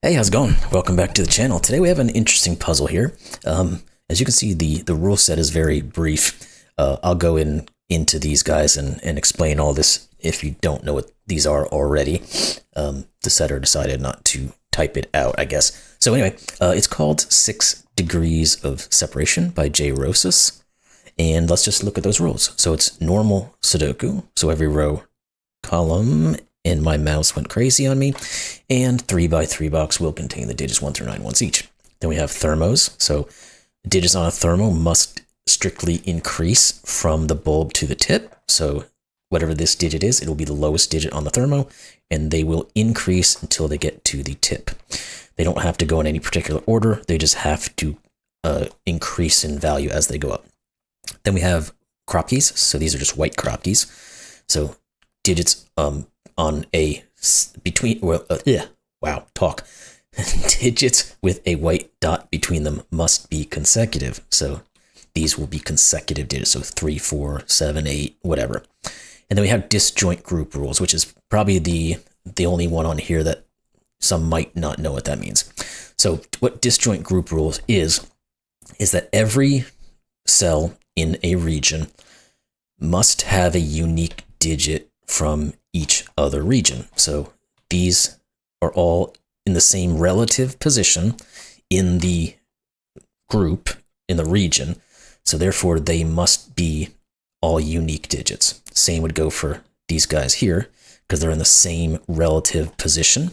Hey, how's it going? Welcome back to the channel. Today we have an interesting puzzle here. As you can see, the rule set is very brief. I'll go into these guys and explain all this if you don't know what these are already. The setter decided not to type it out, I guess. So anyway, it's called 6 Degrees of Separation by Jrosas. And let's just look at those rules. So it's normal Sudoku, so every row, column, and my mouse went crazy on me, and 3x3 box will contain the digits 1 through 9 once each. Then we have thermos, so digits on a thermo must strictly increase from the bulb to the tip, so whatever this digit is, it'll be the lowest digit on the thermo, and they will increase until they get to the tip. They don't have to go in any particular order, they just have to increase in value as they go up. Then we have Kropkis, so these are just white Kropkis, so digits on a between digits with a white dot between them must be consecutive, so these will be consecutive digits, so 3, 4, 7, 8, whatever. And then we have disjoint group rules, which is probably the only one on here that some might not know what that means. So what disjoint group rules is that every cell in a region must have a unique digit from each other region. So these are all in the same relative position in the group, in the region. So therefore they must be all unique digits. Same would go for these guys here, because they're in the same relative position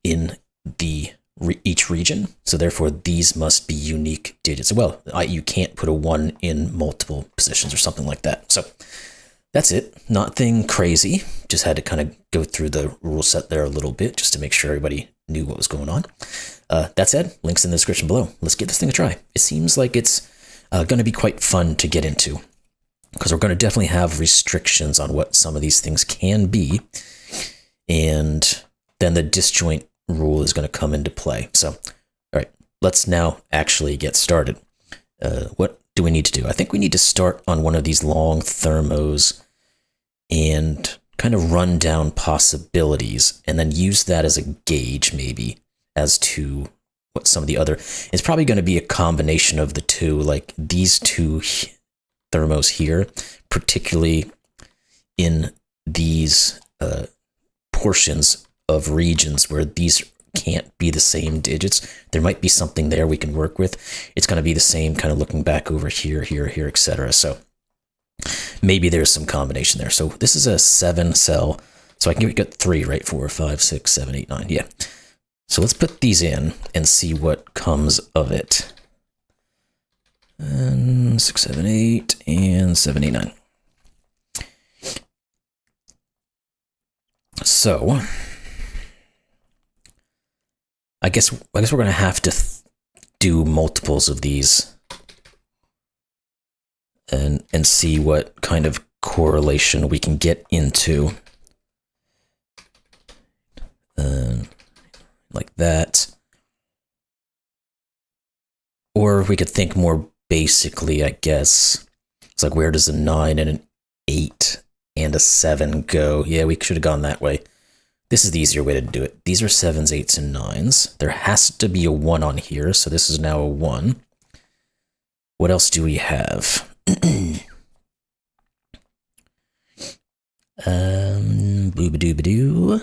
in each region. So therefore these must be unique digits. Well, you can't put a 1 in multiple positions or something like that. So that's it. Nothing crazy. Just had to kind of go through the rule set there a little bit just to make sure everybody knew what was going on. That said, links in the description below. Let's give this thing a try. It seems like it's going to be quite fun to get into, because we're going to definitely have restrictions on what some of these things can be. And then the disjoint rule is going to come into play. So, all right, let's now actually get started. What do we need to do? I think we need to start on one of these long thermos and kind of run down possibilities and then use that as a gauge maybe as to what some of the other, it's probably going to be a combination of the two, like these two thermos here, particularly in these portions of regions where these can't be the same digits. There might be something there we can work with. It's going to be the same kind of looking back over here, here, here, etc. So maybe there's some combination there. So this is a 7 cell. So I can get 3, right? 4, 5, 6, 7, 8, 9. Yeah. So let's put these in and see what comes of it. And 6, 7, 8, and 7, 8, 9. So I guess we're going to have to do multiples of these and see what kind of correlation we can get into. Like that. Or we could think more basically, I guess. It's like, where does a 9 and an 8 and a 7 go? Yeah, we should have gone that way. This is the easier way to do it. These are 7s, 8s, and 9s. There has to be a 1 on here, so this is now a 1. What else do we have? Booba-dooba-doo.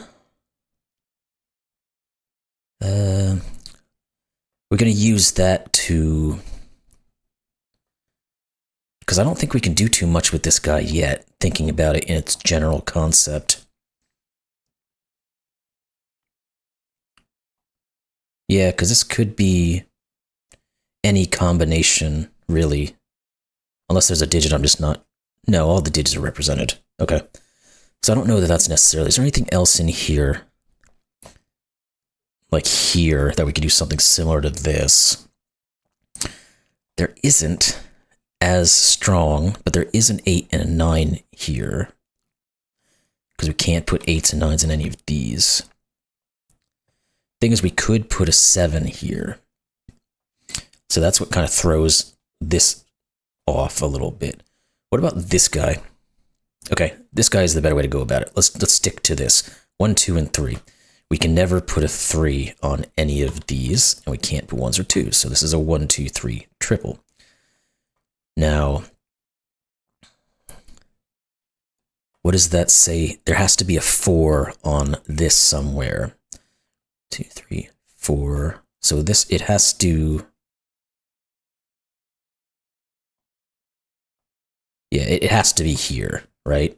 We're going to use that to... because I don't think we can do too much with this guy yet, thinking about it in its general concept. Yeah, because this could be any combination, really. Unless there's a digit I'm just not... No, all the digits are represented. Okay. So I don't know that that's necessarily... Is there anything else in here? Like here, that we could do something similar to this. There isn't as strong, but there is an 8 and a 9 here. Because we can't put 8s and 9s in any of these. Thing is, we could put a 7 here. So that's what kind of throws this off a little bit. What about this guy? Okay, this guy is the better way to go about it. Let's stick to this. 1, 2, and 3. We can never put a 3 on any of these, and we can't put 1s or 2s. So this is a 1, 2, 3 triple. Now, what does that say? There has to be a 4 on this somewhere. 2, 3, 4. So this, it has to... Yeah, it has to be here, right?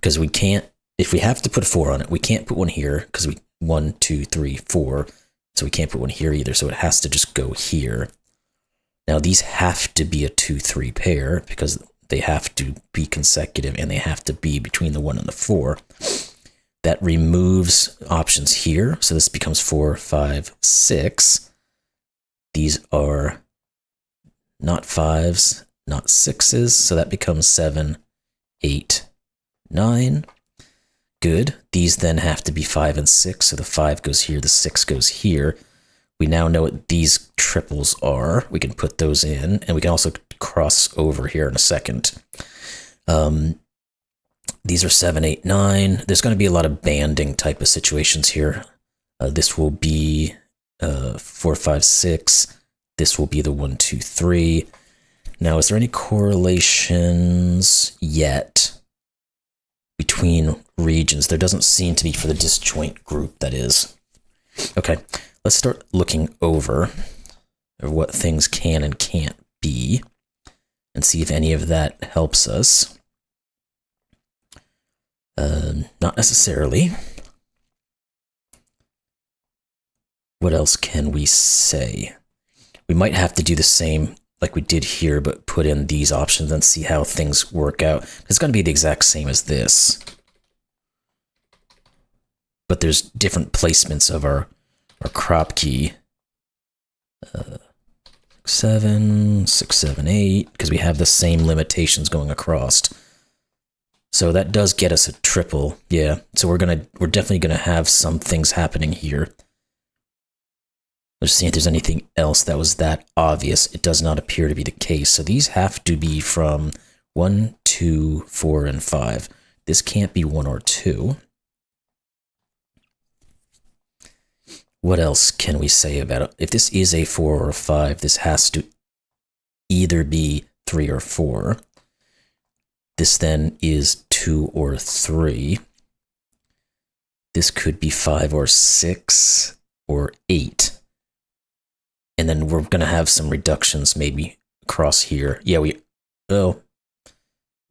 Because we can't, if we have to put a 4 on it, we can't put one here because 1, 2, 3, 4. So we can't put one here either. So it has to just go here. Now these have to be a 2, 3 pair because they have to be consecutive and they have to be between the 1 and the 4. That removes options here. So this becomes 4, 5, 6. These are not 5s, not 6s. So that becomes 7, 8, 9. Good. These then have to be 5 and 6. So the 5 goes here, the 6 goes here. We now know what these triples are. We can put those in, and we can also cross over here in a second. These are 7, 8, 9. There's going to be a lot of banding type of situations here. This will be 4, 5, 6. This will be the 1, 2, 3. Now, is there any correlations yet between regions? There doesn't seem to be for the disjoint group, that is. Okay, let's start looking over what things can and can't be and see if any of that helps us. Not necessarily. What else can we say? We might have to do the same like we did here, but put in these options and see how things work out. It's going to be the exact same as this. But there's different placements of our Kropki. 7, 6, 7, 8, because we have the same limitations going across. So that does get us a triple, yeah. So we're definitely gonna have some things happening here. Let's see if there's anything else that was that obvious. It does not appear to be the case. So these have to be from 1, 2, 4, and 5. This can't be 1 or 2. What else can we say about it? If this is a 4 or a 5, this has to either be 3 or 4. This then is 2 or 3. This could be 5 or 6 or 8. And then we're going to have some reductions maybe across here. Yeah,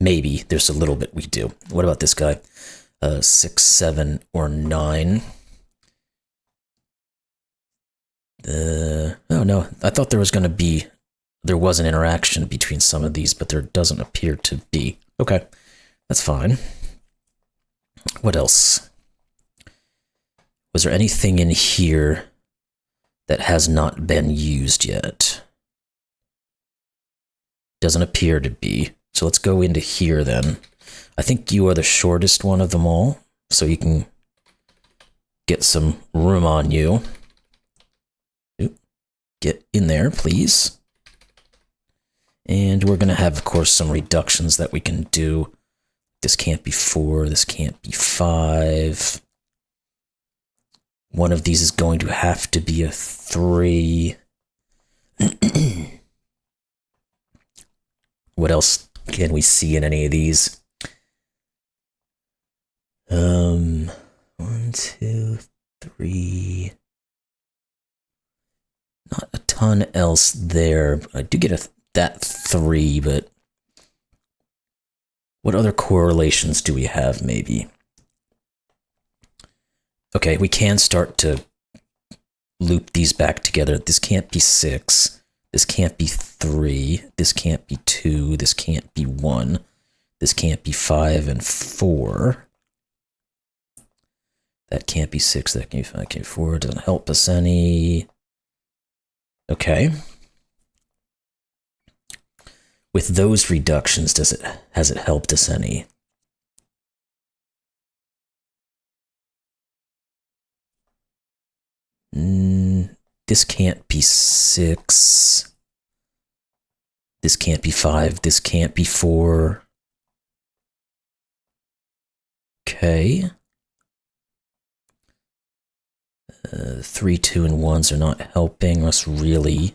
maybe there's a little bit we do. What about this guy? 6, 7, or 9. Oh no, I thought there was an interaction between some of these, but there doesn't appear to be. Okay, that's fine. What else? Was there anything in here that has not been used yet? Doesn't appear to be. So let's go into here then. I think you are the shortest one of them all, so you can get some room on you. Get in there, please. And we're going to have, of course, some reductions that we can do. This can't be 4, this can't be 5. One of these is going to have to be a 3. What else can we see in any of these? 1, 2, 3. Not a ton else there. I do get that 3, but what other correlations do we have, maybe? Okay, we can start to loop these back together. This can't be 6. This can't be 3. This can't be 2. This can't be 1. This can't be 5 and 4. That can't be 6. That can't be 5. That can't be 4. It doesn't help us any. Okay. With those reductions, has it helped us any? This can't be 6. This can't be 5. This can't be 4. Okay. 3, 2, and 1s are not helping us really.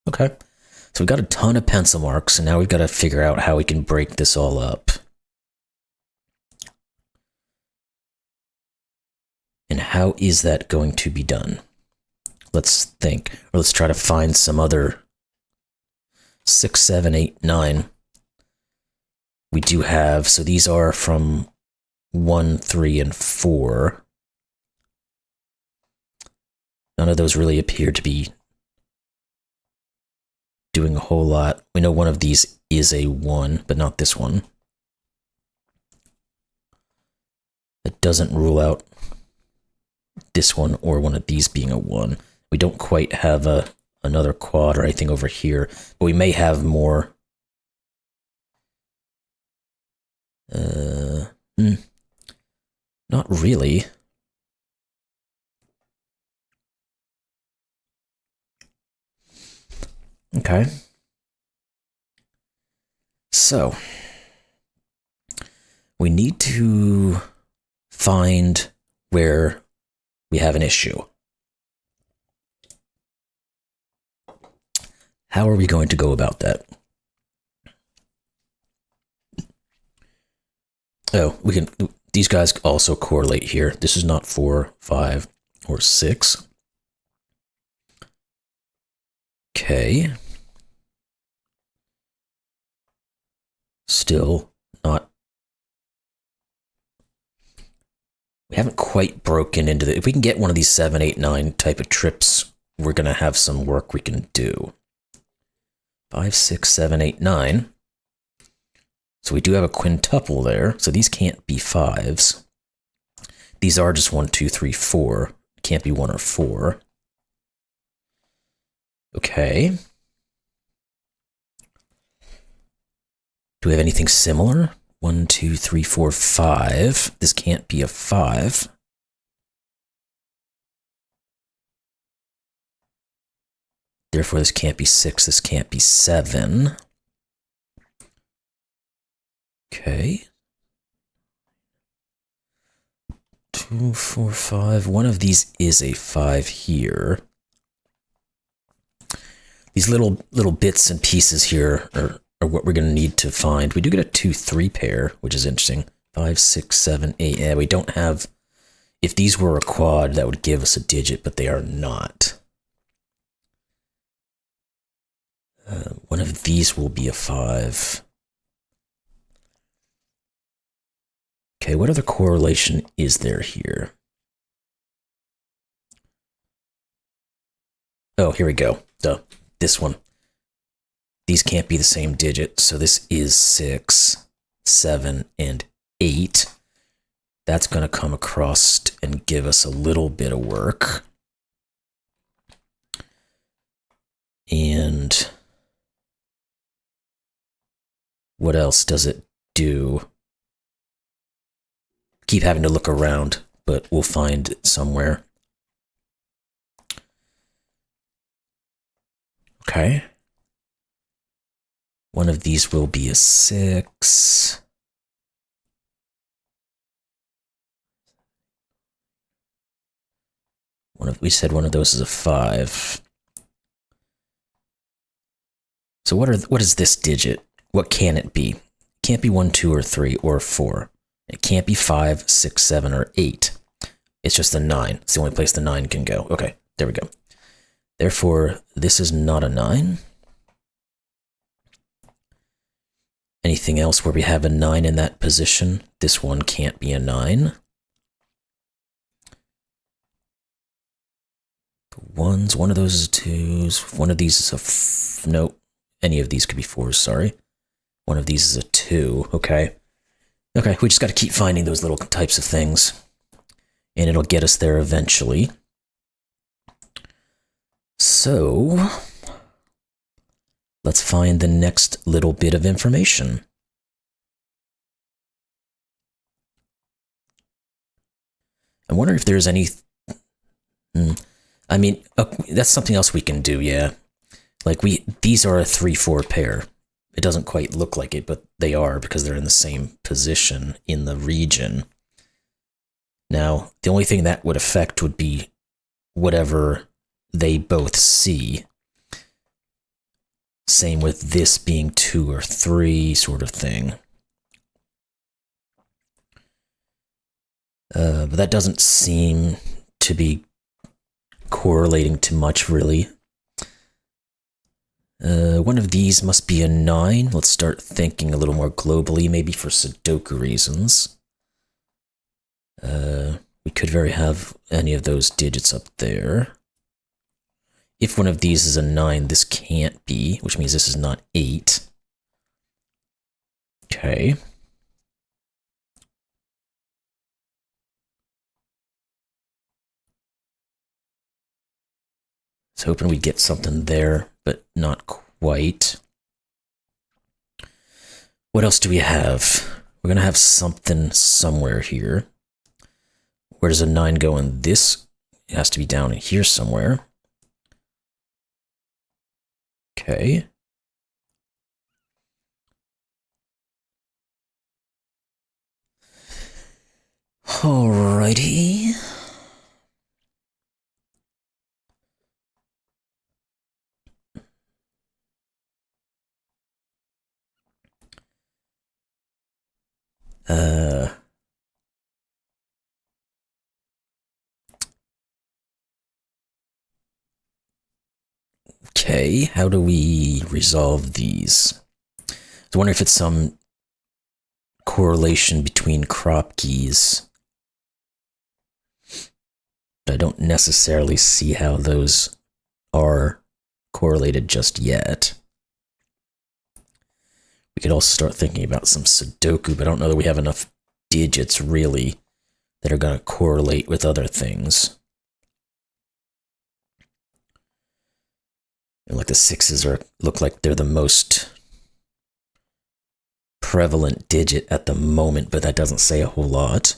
Okay. So we've got a ton of pencil marks, and now we've got to figure out how we can break this all up. And how is that going to be done? Let's think, or let's try to find some other 6, 7, 8, 9. We do have, so these are from 1, 3, and 4. None of those really appear to be doing a whole lot. We know one of these is a 1, but not this one. It doesn't rule out this one or one of these being a 1. We don't quite have another quad or anything over here, but we may have more. Not really. Okay. So, we need to find where we have an issue. How are we going to go about that? Oh, we can. These guys also correlate here. This is not 4, 5, or 6. Okay. Still not. We haven't quite broken into the. If we can get one of these 7, 8, 9 type of trips, we're going to have some work we can do. 5, 6, 7, 8, 9. So we do have a quintuple there. So these can't be 5s. These are just 1, 2, 3, 4. Can't be 1 or 4. Okay. Do we have anything similar? 1, 2, 3, 4, 5. This can't be a 5. Therefore, this can't be 6. This can't be 7. Okay. 2, 4, 5. One of these is a 5 here. These little bits and pieces here are what we're going to need to find. We do get a 2, 3 pair, which is interesting. 5, 6, 7, 8. Yeah, we don't have. If these were a quad, that would give us a digit, but they are not. One of these will be a 5. Okay, what other correlation is there here? Oh, here we go. This one. These can't be the same digit, so this is 6, 7, and 8. That's going to come across and give us a little bit of work. And what else does it do? Keep having to look around, but we'll find it somewhere. Okay. One of these will be a 6. We said one of those is a 5. So what is this digit? What can it be? It can't be 1, 2, or 3, or 4. It can't be 5, 6, 7, or 8. It's just a 9. It's the only place the 9 can go. Okay, there we go. Therefore, this is not a 9. Anything else where we have a 9 in that position? This one can't be a 9. Ones, one of those is 2s. One of these is a no. Any of these could be 4s, sorry. One of these is a 2, okay. Okay, we just got to keep finding those little types of things. And it'll get us there eventually. So, let's find the next little bit of information. I wonder if there's any. I mean, that's something else we can do, yeah. Like these are a 3-4 pair. It doesn't quite look like it, but they are because they're in the same position in the region. Now, the only thing that would affect would be whatever they both see. Same with this being 2 or 3 sort of thing. But that doesn't seem to be correlating to much, really. One of these must be a 9. Let's start thinking a little more globally, maybe for Sudoku reasons. We could very have any of those digits up there. If one of these is a 9, this can't be, which means this is not 8. Okay. I was hoping we'd get something there, but not quite. What else do we have? We're going to have something somewhere here. Where does a 9 go in this? It has to be down in here somewhere. Okay. Alrighty. Okay, how do we resolve these? I wonder if it's some correlation between Kropkis. But I don't necessarily see how those are correlated just yet. We could also start thinking about some Sudoku, but I don't know that we have enough digits, really, that are going to correlate with other things. And like the 6s look like they're the most prevalent digit at the moment, but that doesn't say a whole lot.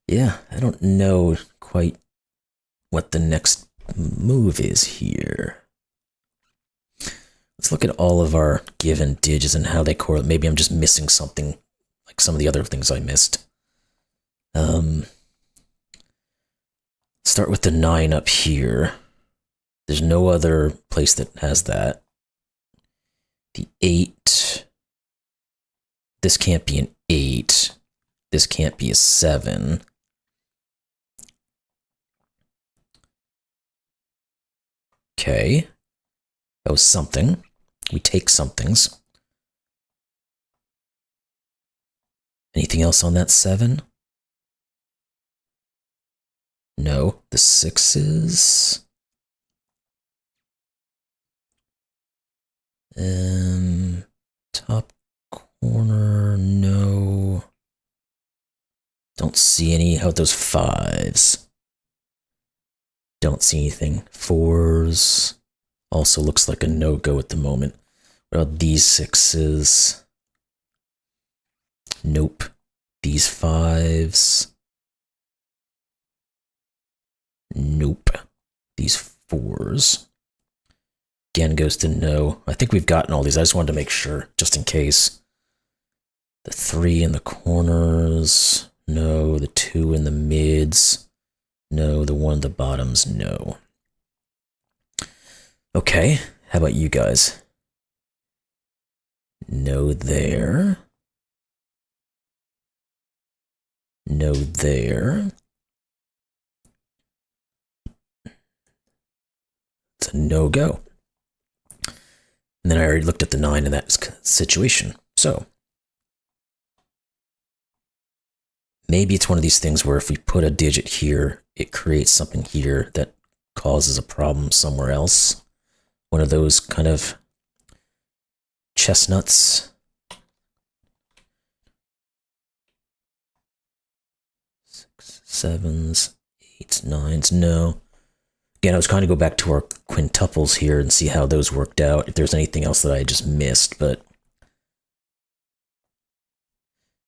Yeah, I don't know quite what the next move is here. Let's look at all of our given digits and how they correlate. Maybe I'm just missing something, like some of the other things I missed. Start with the 9 up here. There's no other place that has that. The 8. This can't be an 8. This can't be a 7. Okay. That was something. We take somethings. Anything else on that 7? No. The 6s. Top corner, no. Don't see any. How about those 5s? Don't see anything. 4s. Also looks like a no-go at the moment. What about these 6s? Nope. These 5s? Nope. These 4s? Again goes to no. I think we've gotten all these. I just wanted to make sure, just in case. The 3 in the corners, no. The 2 in the mids, no. The 1 in the bottoms, no. Okay, how about you guys? No there. No there. It's a no-go. And then I already looked at the 9 in that situation. So maybe it's one of these things where if we put a digit here, it creates something here that causes a problem somewhere else. One of those kind of chestnuts. 6, 7s, 8s, 9s, no. Again, I was trying to go back to our quintuples here and see how those worked out, if there's anything else that I just missed, but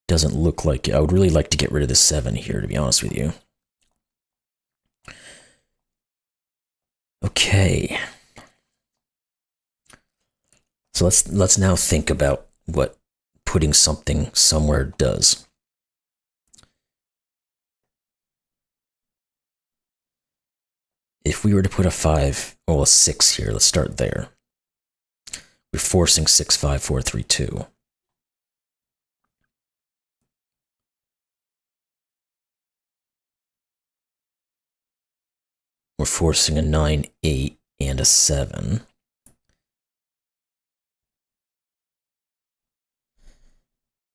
doesn't look like it. I would really like to get rid of the 7 here, to be honest with you. Okay. So let's now think about what putting something somewhere does. If we were to put a 5, or a 6 here, let's start there. We're forcing 6, 5, 4, 3, 2. We're forcing a 9, 8, and a 7.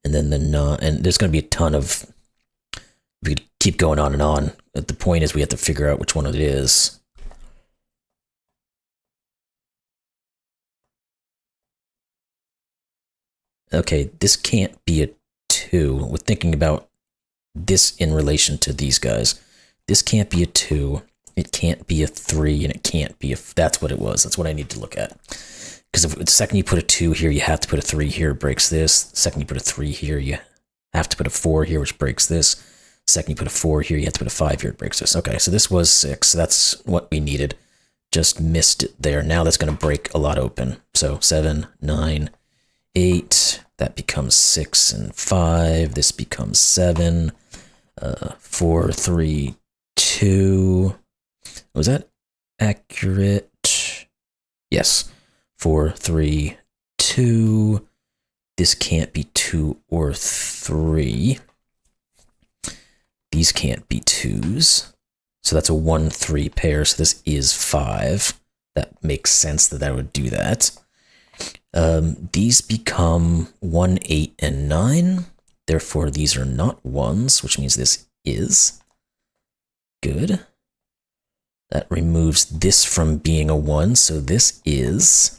And then and there's going to be a ton of, we could keep going on and on. But the point is we have to figure out which one it is. Okay, this can't be a 2. We're thinking about this in relation to these guys. This can't be a 2. It can't be a 3, and it can't be a... That's what it was. That's what I need to look at. Because the second you put a 2 here, you have to put a 3 here, it breaks this. The second you put a 3 here, you have to put a 4 here, which breaks this. The second you put a 4 here, you have to put a 5 here, it breaks this. Okay, so this was 6. That's what we needed. Just missed it there. Now that's going to break a lot open. So 7, 9, 8. That becomes 6 and 5. This becomes 7. 4, 3, 2. Was that accurate? Yes. 4, 3, 2. This can't be 2 or 3. These can't be 2s. So that's a 1, 3 pair. So this is 5. That makes sense that that would do that. These become 1, 8, and 9. Therefore, these are not 1s, which means this is. Good. That removes this from being a 1, so this is.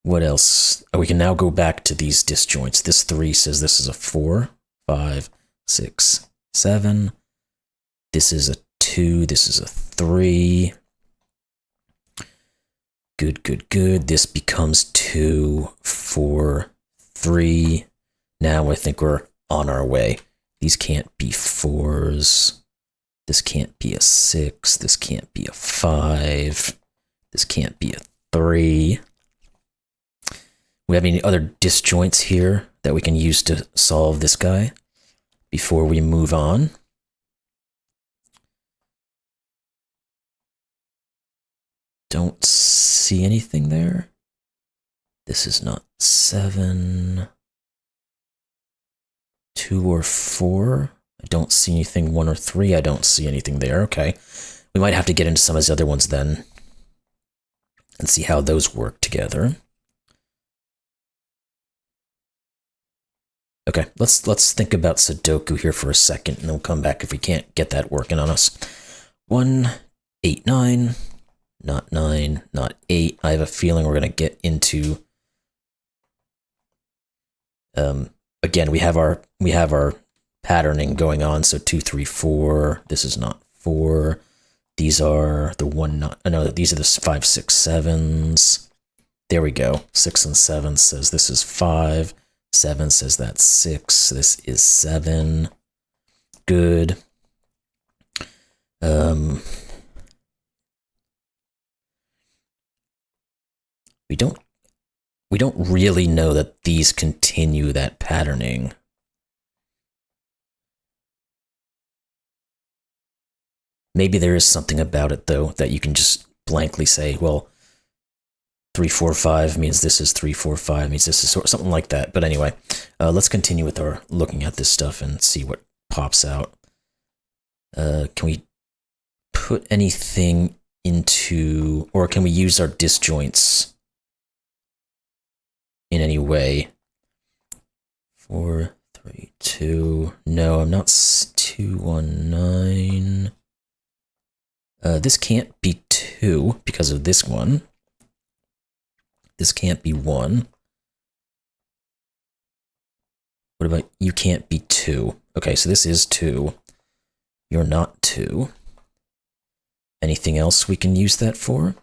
What else? Oh, we can now go back to these disjoints. This 3 says this is a 4, 5, 6, 7. This is a 2, this is a 3. Good, good, good. This becomes 2, 4, 3. Now I think we're on our way. These can't be 4s. This can't be a 6. This can't be a 5. This can't be a 3. We have any other disjoints here that we can use to solve this guy before we move on? Don't see anything there. This is not 7. 2 or 4. I don't see anything. 1 or 3. I don't see anything there. Okay. We might have to get into some of these other ones then and see how those work together. Okay, let's think about Sudoku here for a second, and then we'll come back if we can't get that working on us. 1, 8, 9. Not 9, not 8. I have a feeling we're going to get into... again, we have our patterning going on, so 2, 3, 4. This is not 4. These are the 1, not... No, these are the 5, 6, 7s. There we go. 6 and 7 says this is 5. 7 says that's 6. This is 7. Good. We don't really know that these continue that patterning. Maybe there is something about it, though, that you can just blankly say, well, 3, 4, 5 means this is 3, 4, 5 means this is something like that. But anyway, let's continue with our looking at this stuff and see what pops out. Can we put anything into, or can we use our disjoints in any way? 4, 3, 2. No, I'm not 2, 1, 9. This can't be 2 because of this one. This can't be 1. What about you can't be 2? Okay, so this is 2. You're not 2. Anything else we can use that for?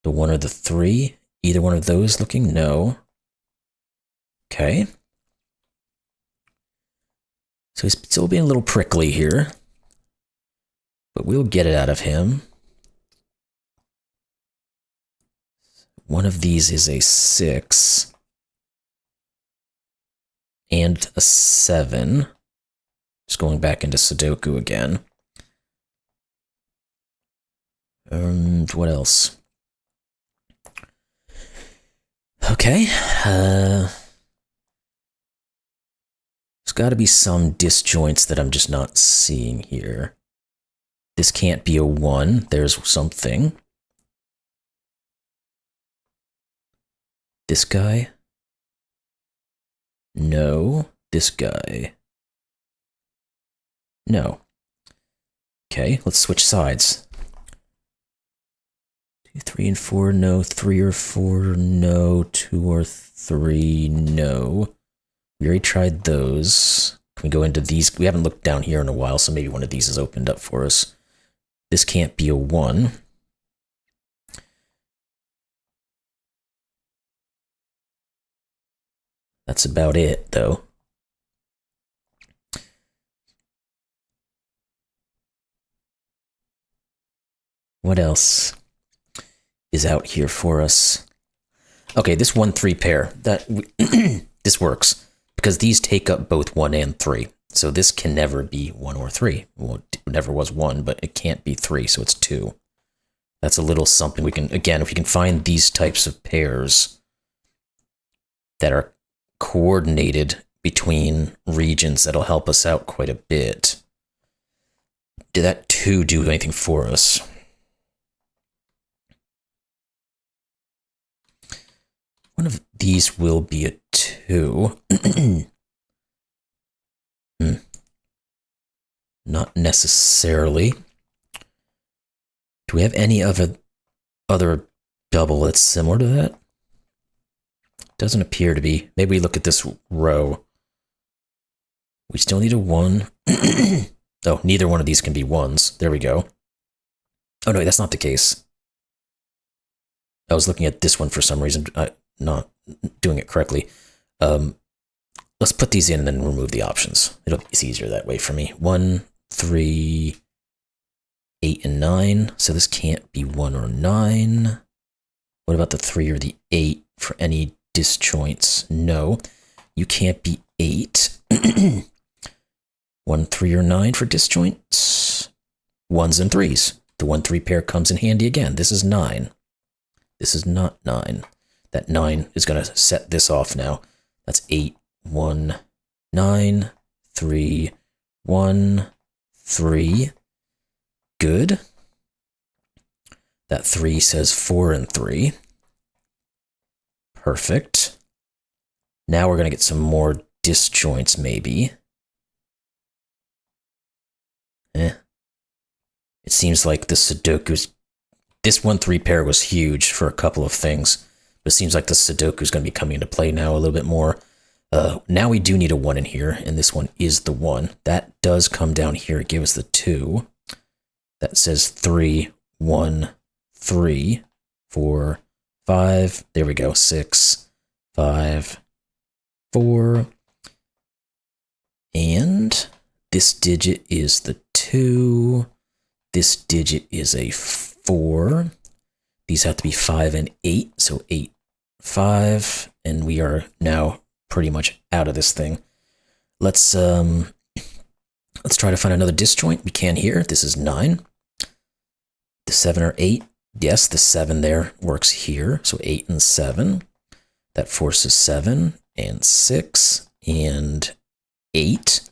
The 1 or the 3? Either one of those looking? No. Okay. So he's still being a little prickly here. But we'll get it out of him. One of these is a 6 and a 7. Just going back into Sudoku again. And what else? Okay. There's got to be some disjoints that I'm just not seeing here. This can't be a 1. There's something. This guy? No. This guy? No. Okay, let's switch sides. 2, 3, and 4, no. 3 or 4, no. 2 or 3, no. We already tried those. Can we go into these? We haven't looked down here in a while, so maybe one of these has opened up for us. This can't be a 1. That's about it, though. What else is out here for us? Okay, this 1-3 pair, this works, because these take up both 1 and 3. So this can never be 1 or 3. Well, it never was 1, but it can't be 3, so it's 2. That's a little something we can, again, if we can find these types of pairs that are coordinated between regions, that'll help us out quite a bit. Did that 2 do anything for us? One of these will be a 2. Not necessarily. Do we have any other double that's similar to that? Doesn't appear to be. Maybe we look at this row. We still need a 1. Oh, neither one of these can be 1s. There we go. Oh no, that's not the case. I was looking at this one for some reason. Not doing it correctly. Let's put these in and then remove the options. It's easier that way for me. 1, 3, 8, and 9. So this can't be 1 or 9. What about the 3 or the 8 for any disjoints? No, you can't be 8. 1, 3, or 9 for disjoints. 1s and 3s. The 1-3 pair comes in handy again. This is 9. This is not 9. That 9 is going to set this off now. That's 8, 1, 9, 3, 1, 3. Good. That 3 says 4 and 3. Perfect. Now we're going to get some more disjoints, maybe. It seems like the Sudoku's... This 1-3 pair was huge for a couple of things. But it seems like the Sudoku is going to be coming into play now a little bit more. Now we do need a 1 in here, and this one is the 1. That does come down here. It gives us the 2. That says 3, 1, 3, 4, 5. There we go. 6, 5, 4. And this digit is the 2. This digit is a 4. These have to be 5 and 8, so 8, 5, and we are now pretty much out of this thing. Let's try to find another disjoint. We can here. This is 9. The 7 or 8. Yes, the 7 there works here, so 8 and 7. That forces 7 and 6 and 8.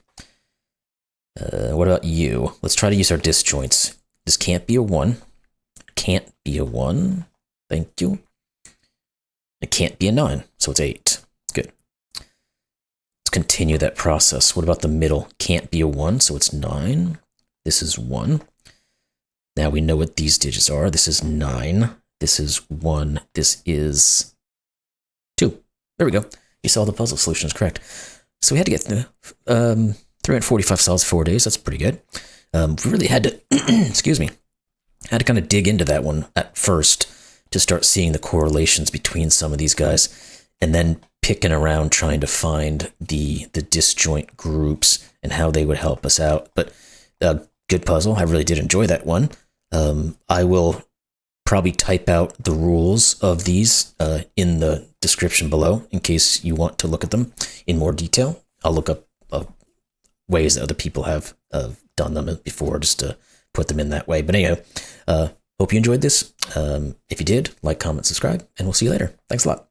What about you? Let's try to use our disjoints. This can't be a 1. Can't be a 1. Thank you. It can't be a 9, so it's 8. Good. Let's continue that process. What about the middle? Can't be a 1, so it's 9. This is 1. Now we know what these digits are. This is 9. This is 1. This is 2. There we go. You saw the puzzle solution is correct. So we had to get 345 solids 4 days. That's pretty good. We really had to, excuse me, had to kind of dig into that one at first to start seeing the correlations between some of these guys, and then picking around trying to find the disjoint groups and how they would help us out. But good puzzle. I really did enjoy that one. I will probably type out the rules of these in the description below in case you want to look at them in more detail. I'll look up ways that other people have done them before just to put them in that way. But anyhow, hope you enjoyed this. If you did, like, comment, subscribe, and we'll see you later. Thanks a lot.